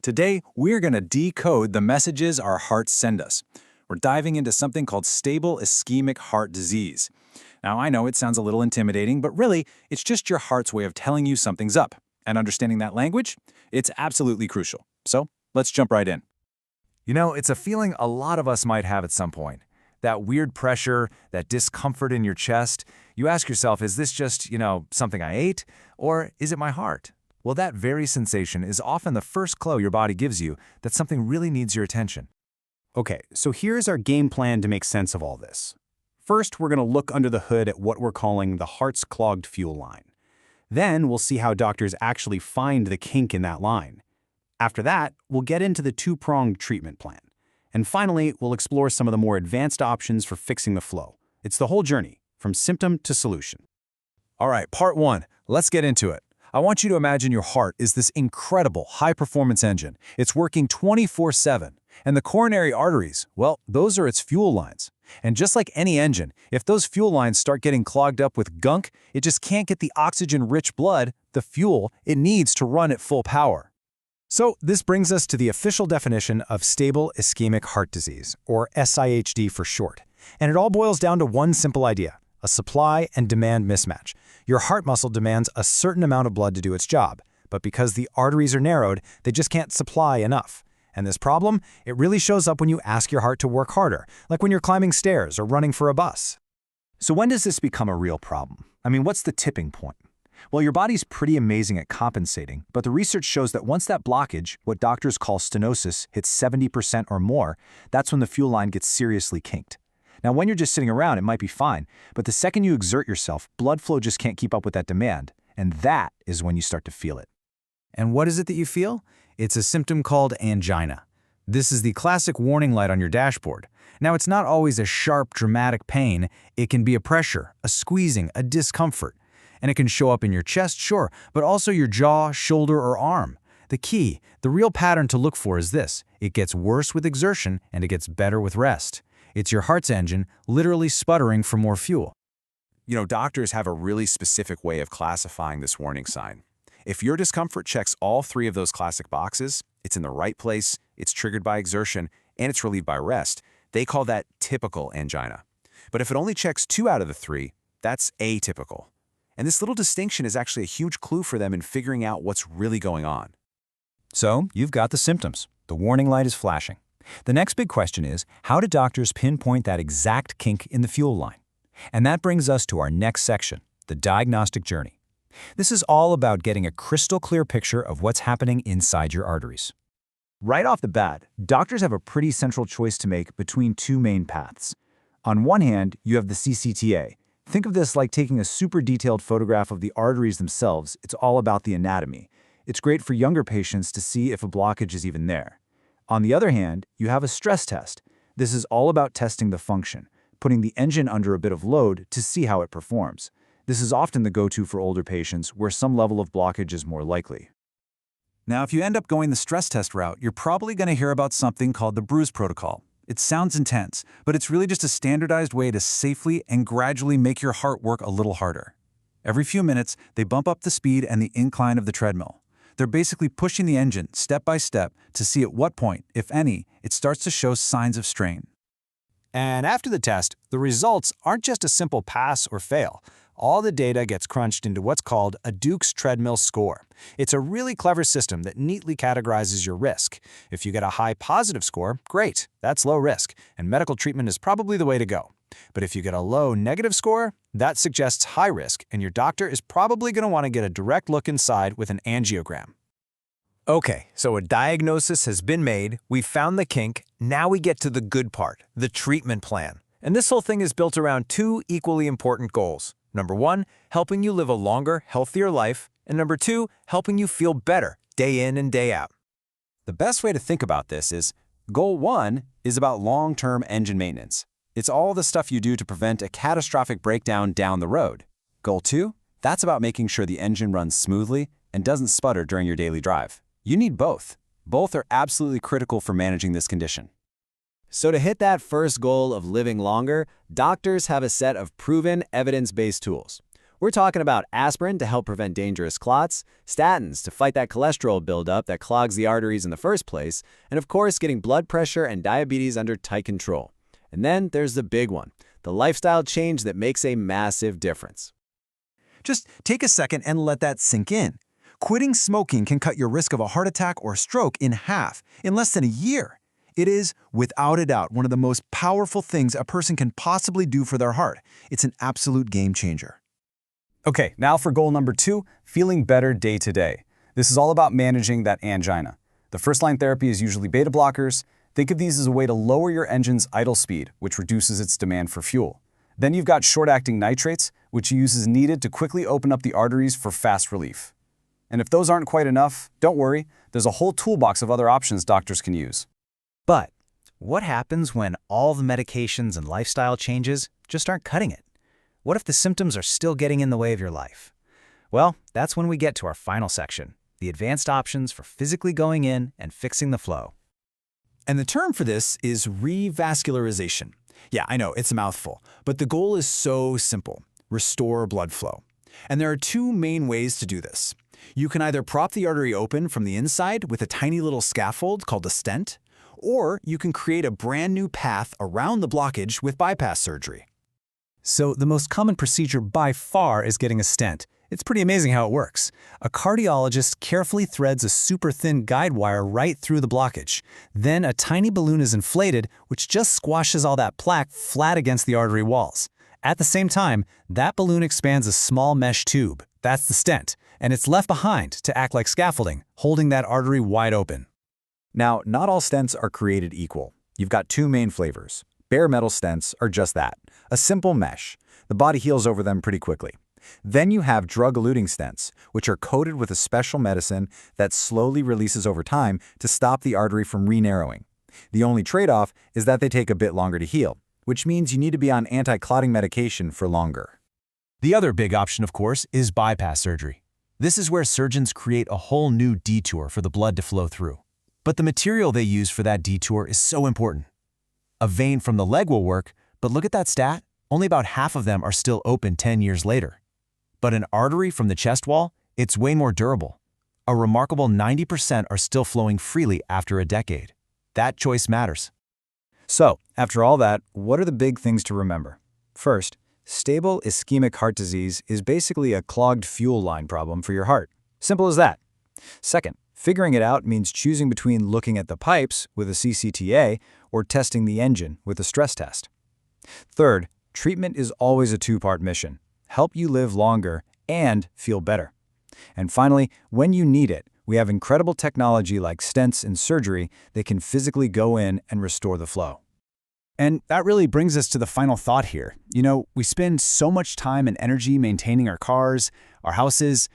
Today, we're going to decode the messages our hearts send us. We're diving into something called stable ischemic heart disease. Now, I know it sounds a little intimidating, but really, it's just your heart's way of telling you something's up. And understanding that language, it's absolutely crucial. So, let's jump right in. You know, it's a feeling a lot of us might have at some point. That weird pressure, that discomfort in your chest. You ask yourself, is this just, something I ate? Or is it my heart? Well, that very sensation is often the first clue your body gives you that something really needs your attention. Okay, so here's our game plan to make sense of all this. First, we're going to look under the hood at what we're calling the heart's clogged fuel line. Then we'll see how doctors actually find the kink in that line. After that, we'll get into the two-pronged treatment plan. And finally, we'll explore some of the more advanced options for fixing the flow. It's the whole journey, from symptom to solution. All right, part one. Let's get into it. I want you to imagine your heart is this incredible high-performance engine. It's working 24/7. And the coronary arteries, well, those are its fuel lines. And just like any engine, if those fuel lines start getting clogged up with gunk, it just can't get the oxygen-rich blood, the fuel, it needs to run at full power. So this brings us to the official definition of stable ischemic heart disease, or SIHD for short. And it all boils down to one simple idea: a supply and demand mismatch. Your heart muscle demands a certain amount of blood to do its job, but because the arteries are narrowed, they just can't supply enough. And this problem, it really shows up when you ask your heart to work harder, like when you're climbing stairs or running for a bus. So when does this become a real problem? I mean, what's the tipping point? Well, your body's pretty amazing at compensating, but the research shows that once that blockage, what doctors call stenosis, hits 70% or more, that's when the fuel line gets seriously kinked. Now, when you're just sitting around, it might be fine, but the second you exert yourself, blood flow just can't keep up with that demand, and that is when you start to feel it. And what is it that you feel? It's a symptom called angina. This is the classic warning light on your dashboard. Now, it's not always a sharp, dramatic pain. It can be a pressure, a squeezing, a discomfort. And it can show up in your chest, sure, but also your jaw, shoulder, or arm. The key, the real pattern to look for is this: it gets worse with exertion and it gets better with rest. It's your heart's engine literally sputtering for more fuel. Doctors have a really specific way of classifying this warning sign. If your discomfort checks all three of those classic boxes, it's in the right place, it's triggered by exertion, and it's relieved by rest, they call that typical angina. But if it only checks 2 out of the 3, that's atypical. And this little distinction is actually a huge clue for them in figuring out what's really going on. So, you've got the symptoms. The warning light is flashing. The next big question is, how do doctors pinpoint that exact kink in the fuel line? And that brings us to our next section, the diagnostic journey. This is all about getting a crystal clear picture of what's happening inside your arteries. Right off the bat, doctors have a pretty central choice to make between two main paths. On one hand, you have the CCTA. Think of this like taking a super detailed photograph of the arteries themselves. It's all about the anatomy. It's great for younger patients to see if a blockage is even there. On the other hand, you have a stress test. This is all about testing the function, putting the engine under a bit of load to see how it performs. This is often the go-to for older patients where some level of blockage is more likely. Now, if you end up going the stress test route, you're probably going to hear about something called the bruise protocol. It sounds intense, but it's really just a standardized way to safely and gradually make your heart work a little harder. Every few minutes, they bump up the speed and the incline of the treadmill. They're basically pushing the engine step by step to see at what point, if any, it starts to show signs of strain. And after the test, the results aren't just a simple pass or fail. All the data gets crunched into what's called a Duke's treadmill score. It's a really clever system that neatly categorizes your risk. If you get a high positive score, great, that's low risk, and medical treatment is probably the way to go. But if you get a low negative score, that suggests high risk, and your doctor is probably going to want to get a direct look inside with an angiogram. Okay, so a diagnosis has been made, we've found the kink, now we get to the good part, the treatment plan. And this whole thing is built around 2 equally important goals. Number 1, helping you live a longer, healthier life, and number 2, helping you feel better day in and day out. The best way to think about this is, goal 1 is about long-term engine maintenance. It's all the stuff you do to prevent a catastrophic breakdown down the road. Goal 2, that's about making sure the engine runs smoothly and doesn't sputter during your daily drive. You need both. Both are absolutely critical for managing this condition. So to hit that first goal of living longer, doctors have a set of proven evidence-based tools. We're talking about aspirin to help prevent dangerous clots, statins to fight that cholesterol buildup that clogs the arteries in the first place, and of course getting blood pressure and diabetes under tight control. And then there's the big one, the lifestyle change that makes a massive difference. Just take a second and let that sink in. Quitting smoking can cut your risk of a heart attack or stroke in half in less than a year. It is, without a doubt, one of the most powerful things a person can possibly do for their heart. It's an absolute game changer. Okay, now for goal number 2, feeling better day to day. This is all about managing that angina. The first-line therapy is usually beta blockers. Think of these as a way to lower your engine's idle speed, which reduces its demand for fuel. Then you've got short-acting nitrates, which you use as needed to quickly open up the arteries for fast relief. And if those aren't quite enough, don't worry, there's a whole toolbox of other options doctors can use. But what happens when all the medications and lifestyle changes just aren't cutting it? What if the symptoms are still getting in the way of your life? Well, that's when we get to our final section, the advanced options for physically going in and fixing the flow. And the term for this is revascularization. Yeah, I know, it's a mouthful, but the goal is so simple: restore blood flow. And there are 2 main ways to do this. You can either prop the artery open from the inside with a tiny little scaffold called a stent, or you can create a brand new path around the blockage with bypass surgery. So the most common procedure by far is getting a stent. It's pretty amazing how it works. A cardiologist carefully threads a super thin guide wire right through the blockage. Then a tiny balloon is inflated, which just squashes all that plaque flat against the artery walls. At the same time, that balloon expands a small mesh tube. That's the stent, and it's left behind to act like scaffolding, holding that artery wide open. Now, not all stents are created equal. You've got 2 main flavors. Bare metal stents are just that, a simple mesh. The body heals over them pretty quickly. Then you have drug-eluting stents, which are coated with a special medicine that slowly releases over time to stop the artery from re-narrowing. The only trade-off is that they take a bit longer to heal, which means you need to be on anti-clotting medication for longer. The other big option, of course, is bypass surgery. This is where surgeons create a whole new detour for the blood to flow through. But the material they use for that detour is so important. A vein from the leg will work, but look at that stat. Only about half of them are still open 10 years later. But an artery from the chest wall, it's way more durable. A remarkable 90% are still flowing freely after a decade. That choice matters. So, after all that, what are the big things to remember? First, stable ischemic heart disease is basically a clogged fuel line problem for your heart. Simple as that. Second, figuring it out means choosing between looking at the pipes with a CCTA or testing the engine with a stress test. Third, treatment is always a 2-part mission: help you live longer and feel better. And finally, when you need it, we have incredible technology like stents and surgery that can physically go in and restore the flow. And that really brings us to the final thought here. You know, we spend so much time and energy maintaining our cars, our houses,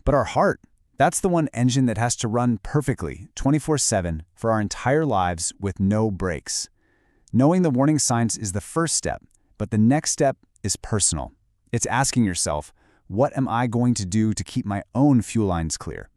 but our heart, that's the one engine that has to run perfectly 24/7 for our entire lives with no breaks. Knowing the warning signs is the first step, but the next step is personal. It's asking yourself, what am I going to do to keep my own fuel lines clear?